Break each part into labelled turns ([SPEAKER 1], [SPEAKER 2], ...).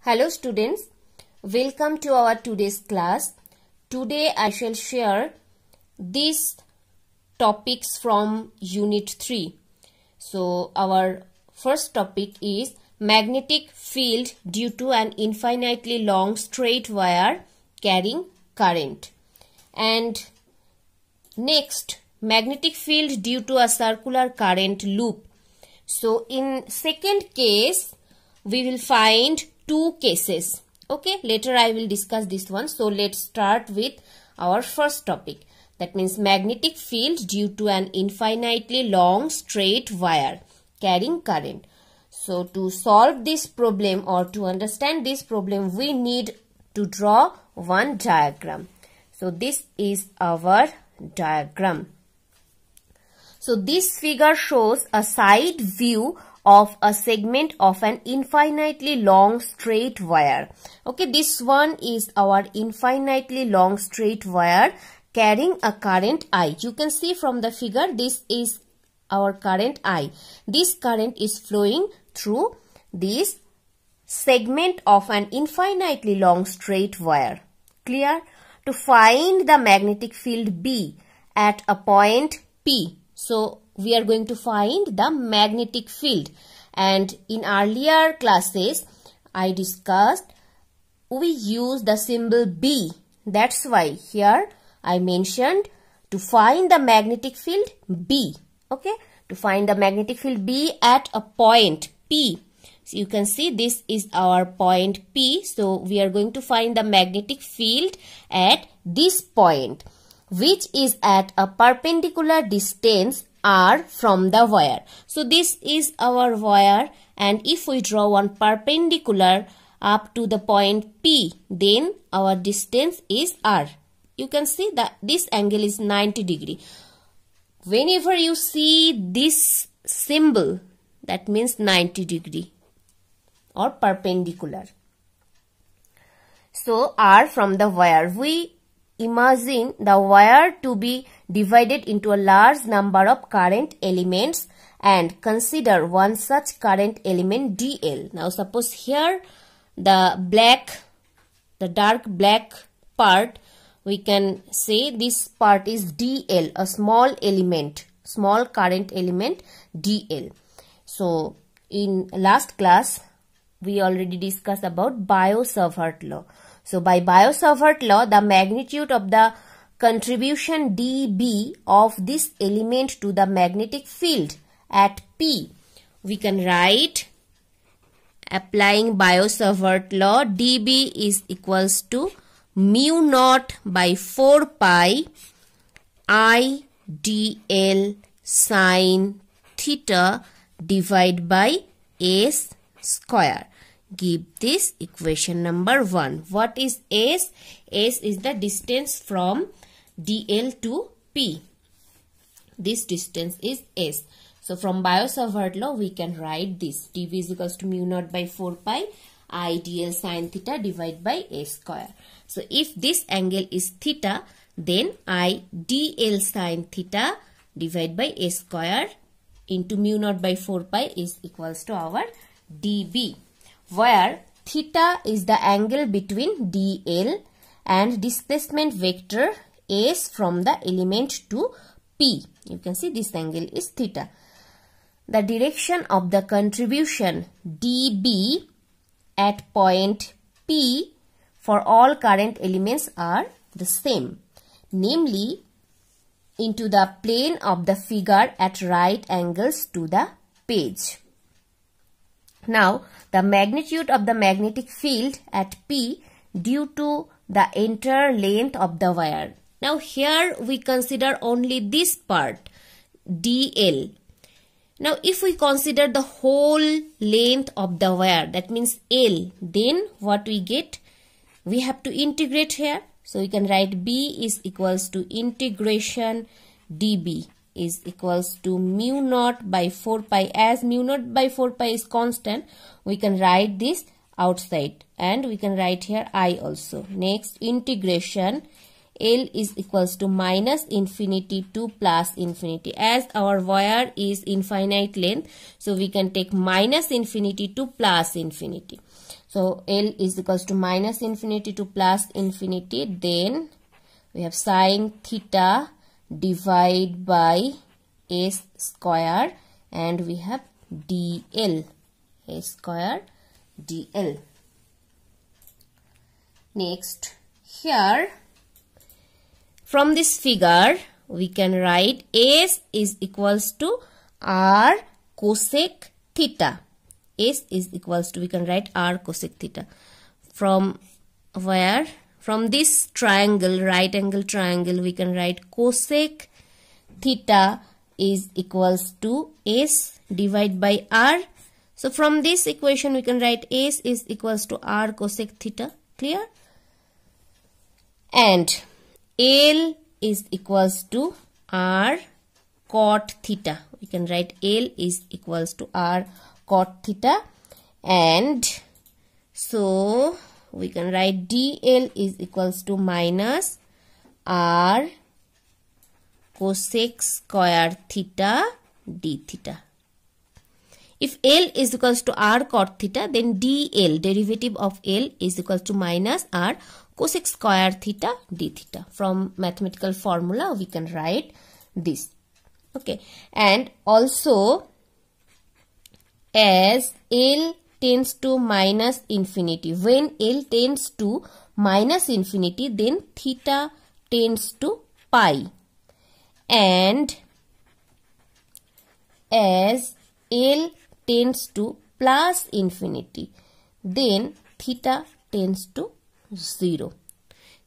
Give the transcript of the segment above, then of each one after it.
[SPEAKER 1] Hello students, welcome to our today's class. Today I shall share these topics from Unit 3. So our first topic is magnetic field due to an infinitely long straight wire carrying current. And next, magnetic field due to a circular current loop. So in second case, we will find two cases. Okay, later I will discuss this one. So let's start with our first topic. That means magnetic field due to an infinitely long straight wire carrying current. So to solve this problem or to understand this problem, we need to draw one diagram. So this is our diagram. So this figure shows a side view of a segment of an infinitely long straight wire. Okay, this one is our infinitely long straight wire carrying a current I. You can see from the figure, this is our current I. This current is flowing through this segment of an infinitely long straight wire. Clear? To find the magnetic field B at a point P. So we are going to find the magnetic field, and in earlier classes I discussed we use the symbol B. That's why here I mentioned to find the magnetic field B. Okay, to find the magnetic field B at a point P. So you can see this is our point P. So we are going to find the magnetic field at this point, which is at a perpendicular distance R from the wire. So this is our wire, and if we draw one perpendicular up to the point P, then our distance is R. You can see that this angle is 90 degree. Whenever you see this symbol, that means 90 degree or perpendicular. So R from the wire, we imagine the wire to be divided into a large number of current elements and consider one such current element DL. Now suppose here the dark black part, we can say this part is DL, a small element, small current element DL. So in last class we already discussed about Biot-Savart law. So by Biot-Savart law, the magnitude of the contribution dB of this element to the magnetic field at P, we can write, applying Biot-Savart law, dB is equals to mu naught by 4 pi I dl sine theta divided by S square. Give this equation number 1. What is S? S is the distance from DL to P. This distance is S. So from Biot-Savart law we can write this. dV is equals to mu naught by 4 pi I dl sine theta divided by S square. So if this angle is theta, then I dl sine theta divided by S square into mu naught by 4 pi is equals to our dB, where theta is the angle between DL and displacement vector S from the element to P. You can see this angle is theta. The direction of the contribution dB at point P for all current elements are the same, namely into the plane of the figure at right angles to the page. Now, the magnitude of the magnetic field at P due to the entire length of the wire. Now, here we consider only this part, DL. Now, if we consider the whole length of the wire, that means L, then what we get? We have to integrate here. So, we can write B is equals to integration dB is equals to mu naught by 4 pi. As mu naught by 4 pi is constant, we can write this outside and we can write here I also. Next, integration L is equals to minus infinity to plus infinity. As our wire is infinite length, so we can take minus infinity to plus infinity. So L is equals to minus infinity to plus infinity. Then we have sine theta divided by S square, and we have dl, A square dl. Next, here from this figure we can write S is equals to R cosec theta. S is equals to, we can write R cosec theta. From where? From this triangle, right angle triangle, we can write cosec theta is equals to S divided by R. So from this equation we can write S is equals to R cosec theta. Clear? And L is equals to R cot theta. We can write L is equals to R cot theta, and so we can write dl is equals to minus R cosec square theta d theta. If L is equals to R cot theta, then dl, derivative of L, is equals to minus R cosec square theta d theta. From mathematical formula we can write this. Okay, and also as L tends to minus infinity, when L tends to minus infinity, then theta tends to pi, and as L tends to plus infinity, then theta tends to 0.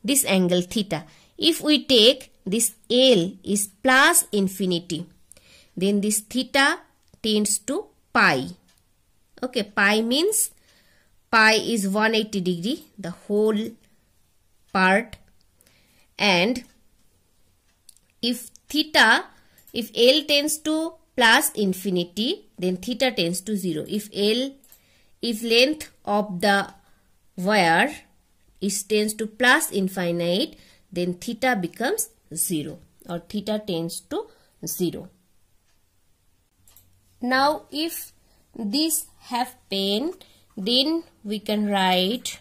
[SPEAKER 1] This angle theta, if we take this L is plus infinity, then this theta tends to pi. Okay, pi means pi is 180 degree, the whole part, and if L tends to plus infinity, then theta tends to 0. If length of the wire tends to plus infinite, then theta becomes 0, or theta tends to 0. Now if this happen, then we can write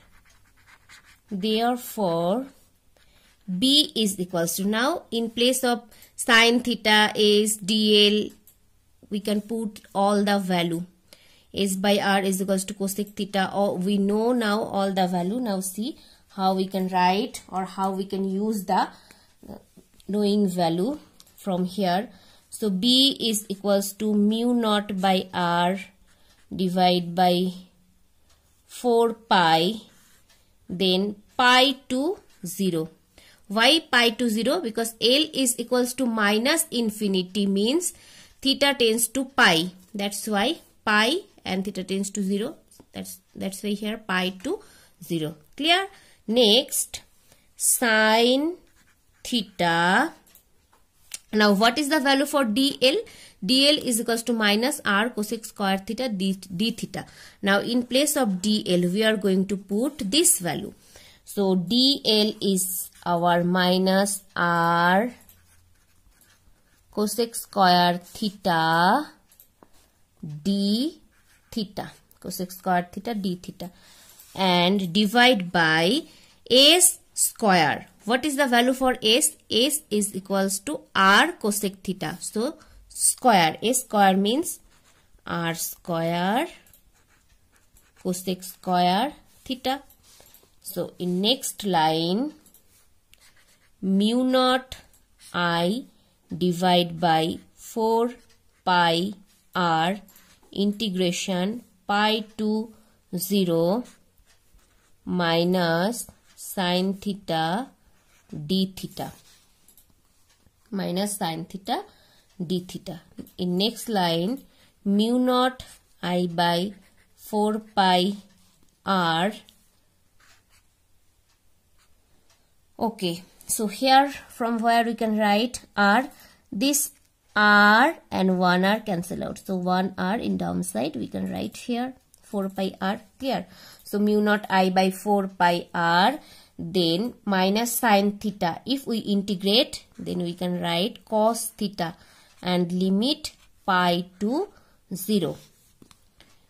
[SPEAKER 1] therefore B is equals to, now in place of sine theta is dl, we can put all the value. S by R is equals to cosec theta, or we know now all the value. Now see how we can write, or how we can use the knowing value from here. So B is equals to mu naught by R divided by 4 pi, then pi to 0. Why pi to 0? Because L is equals to minus infinity, means theta tends to pi. That's why pi, and theta tends to 0. That's why here pi to 0. Clear? Next, sine theta. Now what is the value for dl? dl is equals to minus R cosec square theta d theta. Now in place of dl we are going to put this value. So dl is our minus R cosec square theta d theta, cosec square theta d theta, and divide by S square. What is the value for S? S is equals to R cosec theta. So square, S square means R square cosec square theta. So in next line, mu naught I divide by 4 pi R integration pi to 0 minus sine theta d theta, minus sine theta d theta. In next line, mu naught I by 4 pi R. Okay, so here from where we can write R, this R and 1 R cancel out. So 1 R in downside we can write here 4 pi R. Clear? So mu naught I by 4 pi R, then minus sine theta. If we integrate, then we can write cos theta and limit pi to 0.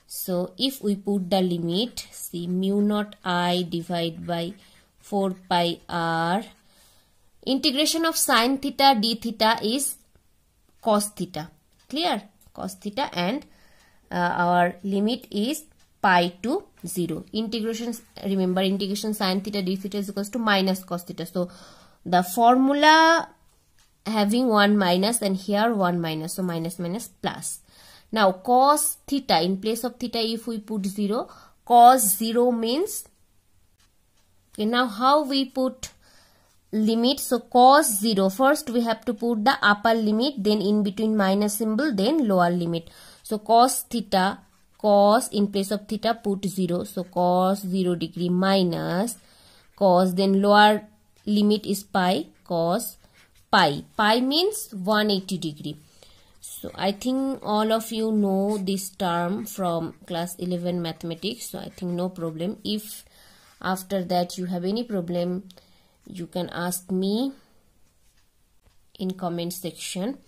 [SPEAKER 1] So if we put the limit, see mu naught I divided by 4 pi r, integration of sine theta d theta is cos theta. Clear? Cos theta, and our limit is pi to 0. Integration, remember, integration sine theta d theta is equals to minus cos theta. So the formula having 1 minus and here 1 minus. So minus minus plus. Now cos theta, in place of theta if we put 0, cos 0 means, okay, now how we put limit? So cos 0, first we have to put the upper limit, then in between minus symbol, then lower limit. So cos theta, cos in place of theta put 0. So cos 0 degree minus cos, then lower limit is pi, cos pi. Pi means 180 degree. So I think all of you know this term from class 11 mathematics. So I think no problem. If after that you have any problem, you can ask me in comment section.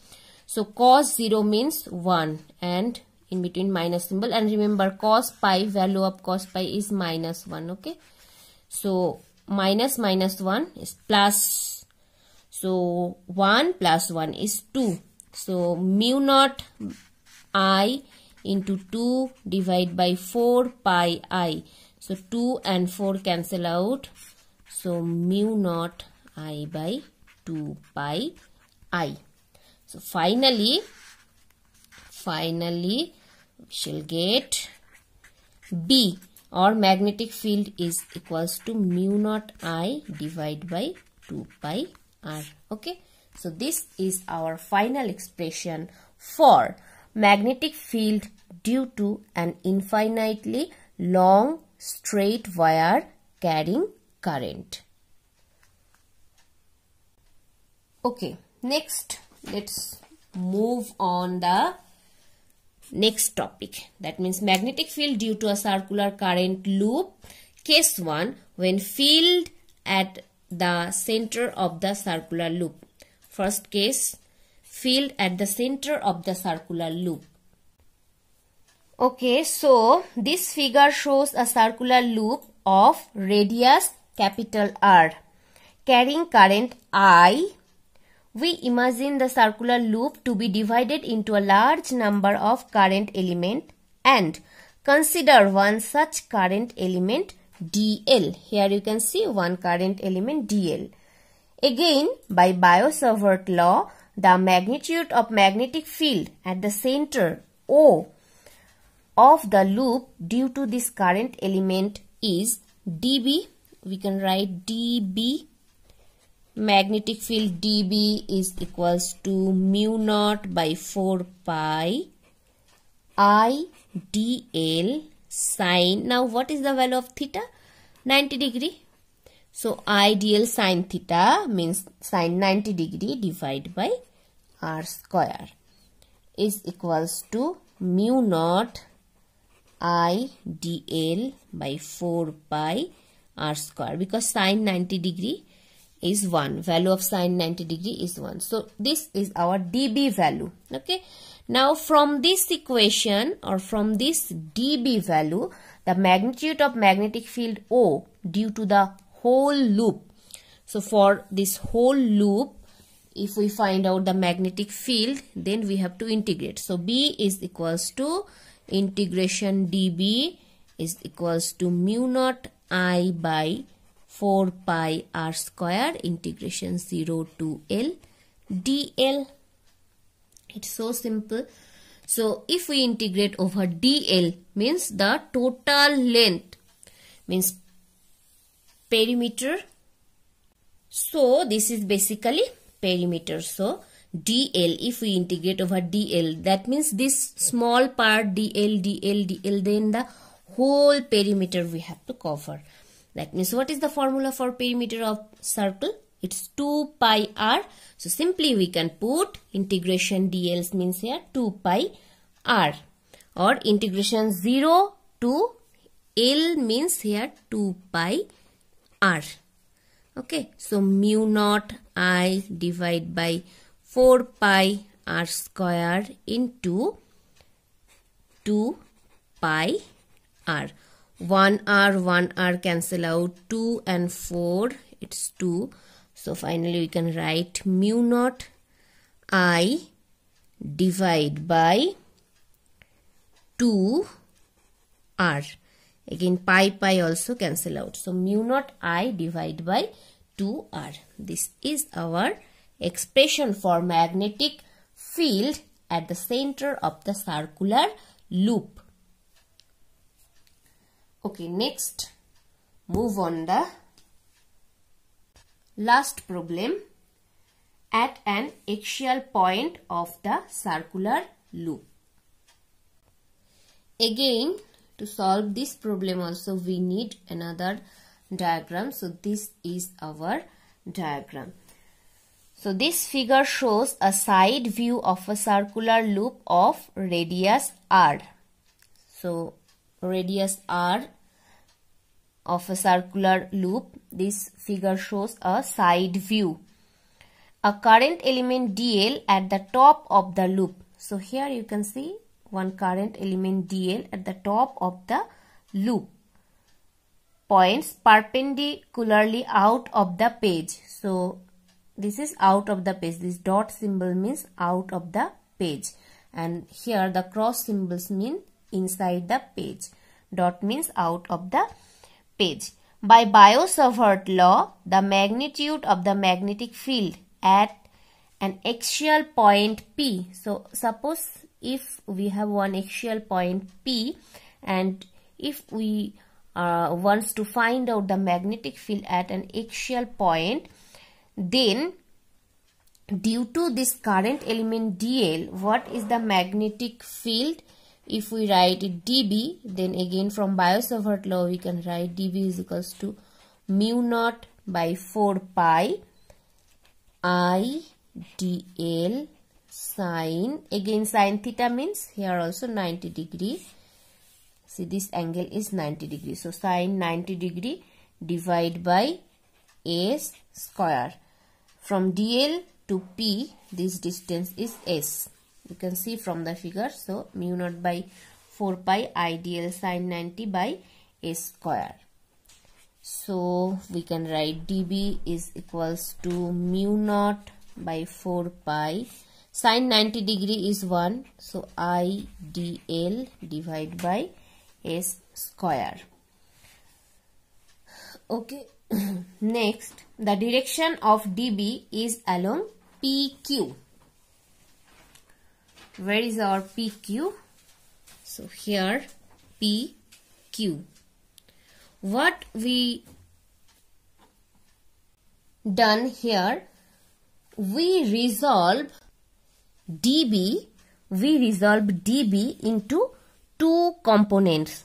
[SPEAKER 1] So cos 0 means 1 and in between minus symbol, and remember cos pi, value of cos pi is minus 1. Okay, so minus minus 1 is plus, so 1 plus 1 is 2. So mu naught I into 2 divided by 4 pi I. So 2 and 4 cancel out. So mu naught I by 2 pi I. So finally we shall get B, or magnetic field is equals to mu naught I divided by 2 pi r. Okay. So this is our final expression for magnetic field due to an infinitely long straight wire carrying current. Okay, next let's move on the next topic. That means magnetic field due to a circular current loop. Case 1, when field at the center of the circular loop. First case, field at the center of the circular loop. Okay, so this figure shows a circular loop of radius capital R carrying current I. We imagine the circular loop to be divided into a large number of current elements and consider one such current element dl. Here you can see one current element dl. Again, by Biot-Savart law, the magnitude of magnetic field at the center O of the loop due to this current element is dB. We can write dB. Magnetic field dB is equals to mu naught by 4 pi I dl sine. Now what is the value of theta? 90 degree. So I dl sine theta means sine 90 degree divided by r square is equals to mu naught I dl by 4 pi r square, because sine 90 degree is 1. Value of sine 90 degree is 1. So this is our dB value. Okay. Now from this equation, or from this dB value, the magnitude of magnetic field O due to the whole loop. So for this whole loop, if we find out the magnetic field, then we have to integrate. So B is equals to integration dB is equals to mu naught I by 4 pi r square integration 0 to L dl. It's so simple. So if we integrate over dl, means the total length, means perimeter. So this is basically perimeter. So dl, if we integrate over dl, that means this small part dl, then the whole perimeter we have to cover. That means what is the formula for perimeter of circle? It's 2 pi r. So simply we can put integration dl means here 2 pi r, or integration 0 to L means here 2 pi r. Okay, so mu naught I divided by 4 pi r square into 2 pi r. 1 r cancel out, 2 and 4, it's 2. So finally we can write mu naught I divide by 2 r. Again pi also cancel out. So mu naught I divide by 2 r. This is our expression for magnetic field at the center of the circular loop. Okay, next move on the last problem. At an axial point of the circular loop. Again, to solve this problem also we need another diagram. So this is our diagram. So this figure shows a side view of a circular loop of radius r. So radius r of a circular loop, this figure shows a side view. A current element dl at the top of the loop. So here you can see one current element dl at the top of the loop points perpendicularly out of the page. So this is out of the page. This dot symbol means out of the page, and here the cross symbols mean inside the page. Dot means out of the page. By Biot-Savart law, the magnitude of the magnetic field at an axial point P. So suppose if we have one axial point P, and if we wants to find out the magnetic field at an axial point, then due to this current element dl, what is the magnetic field? If we write it dB, then again from Biot-Savart law we can write dB is equals to mu naught by 4 pi I dl sine, again sine theta means here also 90 degree. See, this angle is 90 degree. So sine 90 degree divide by s square. From dl to p, this distance is s. You can see from the figure. So mu naught by 4 pi I dl sine 90 by s square. So we can write dB is equals to mu naught by 4 pi. Sine 90 degree is 1. So I dl divide by s square. Okay. Next, the direction of dB is along PQ. Where is our PQ? So here PQ. What we done here, we resolve dB into two components.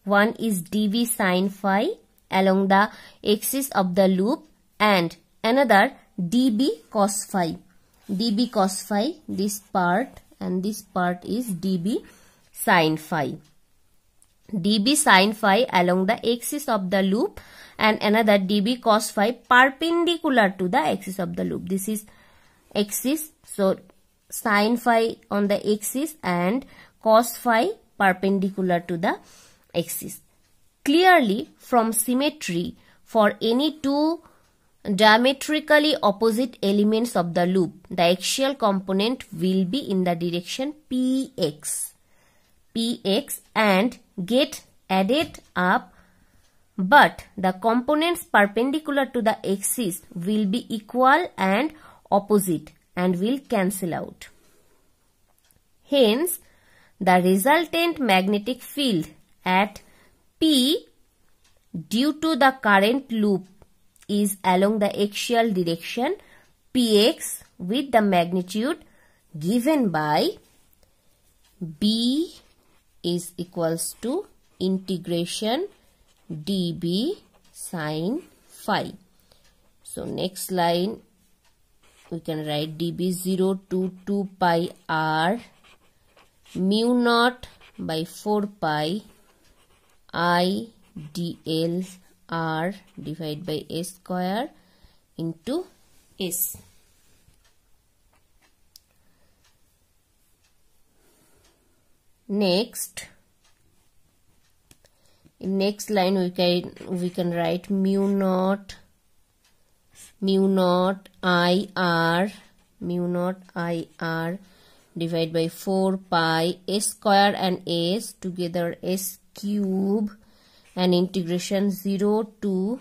[SPEAKER 1] One is dB sin phi along the axis of the loop, and another dB cos phi. dB cos phi, this part, and this part is dB sin phi. dB sin phi along the axis of the loop, and another dB cos phi perpendicular to the axis of the loop. This is axis, so sin phi on the axis and cos phi perpendicular to the axis. Clearly, from symmetry, for any two diametrically opposite elements of the loop, the axial component will be in the direction px and get added up, but the components perpendicular to the axis will be equal and opposite and will cancel out. Hence, the resultant magnetic field at P due to the current loop is along the axial direction px with the magnitude given by B is equals to integration dB sin phi. So next line we can write dB 0 to 2 pi r mu naught by 4 pi I dl r divided by s square into S. Next, in next line we can write mu naught IR divided by 4 pi S square and S together S cube, and integration 0 to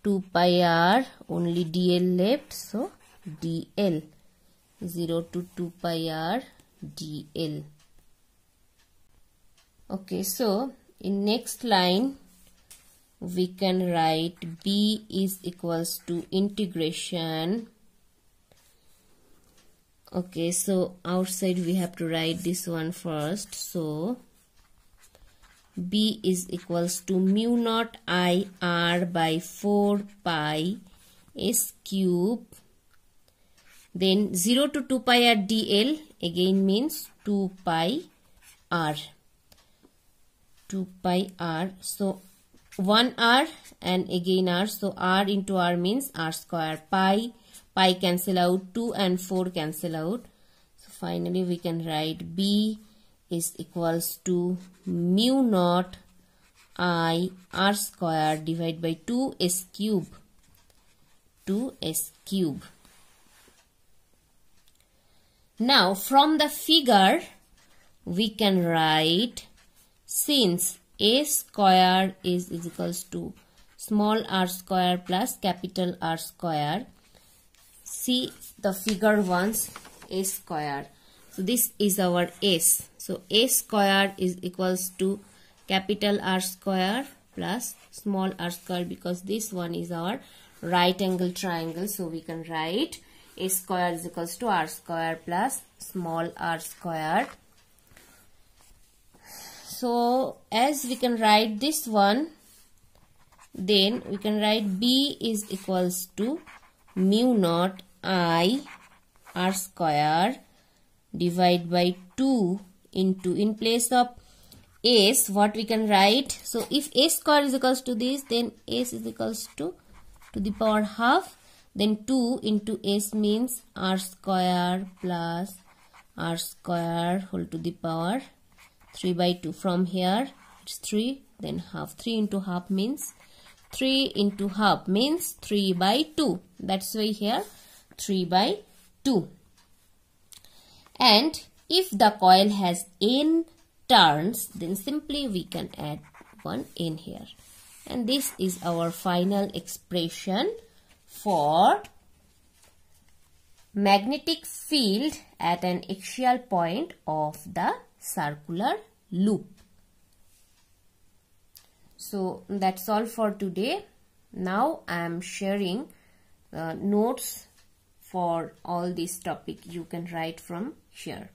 [SPEAKER 1] 2 pi R, only dl left, so dl, 0 to 2 pi R dl. Okay, so in next line we can write B is equals to integration. Okay, so outside we have to write this one first. So B is equals to mu naught I R by 4 pi S cube, then 0 to 2 pi R dl again means 2 pi R. 2 pi R, so 1 R and again R, so R into R means R square. Pi cancel out, 2 and 4 cancel out, so finally we can write B is equals to mu naught I R square divided by 2S cube, 2S cube. Now from the figure we can write, since A square is equals to small r square plus capital R square, see the figure once, A square. So this is our S. So A square is equals to capital R square plus small r square, because this one is our right angle triangle. So we can write A square is equals to R square plus small r square. So as we can write this one, then we can write B is equals to mu naught I R square divided by 2 into, in place of S, what we can write, so if A square is equals to this, then S is equals to the power half, then 2 into S means R square plus R square whole to the power 3 by 2. From here it's 3, then half. 3 into half means 3 into half means 3 by 2. That's why here 3 by 2. And if the coil has n turns, then simply we can add one n here. And this is our final expression for magnetic field at an axial point of the circular loop. So that's all for today. Now I am sharing notes for all this topic. You can write from here.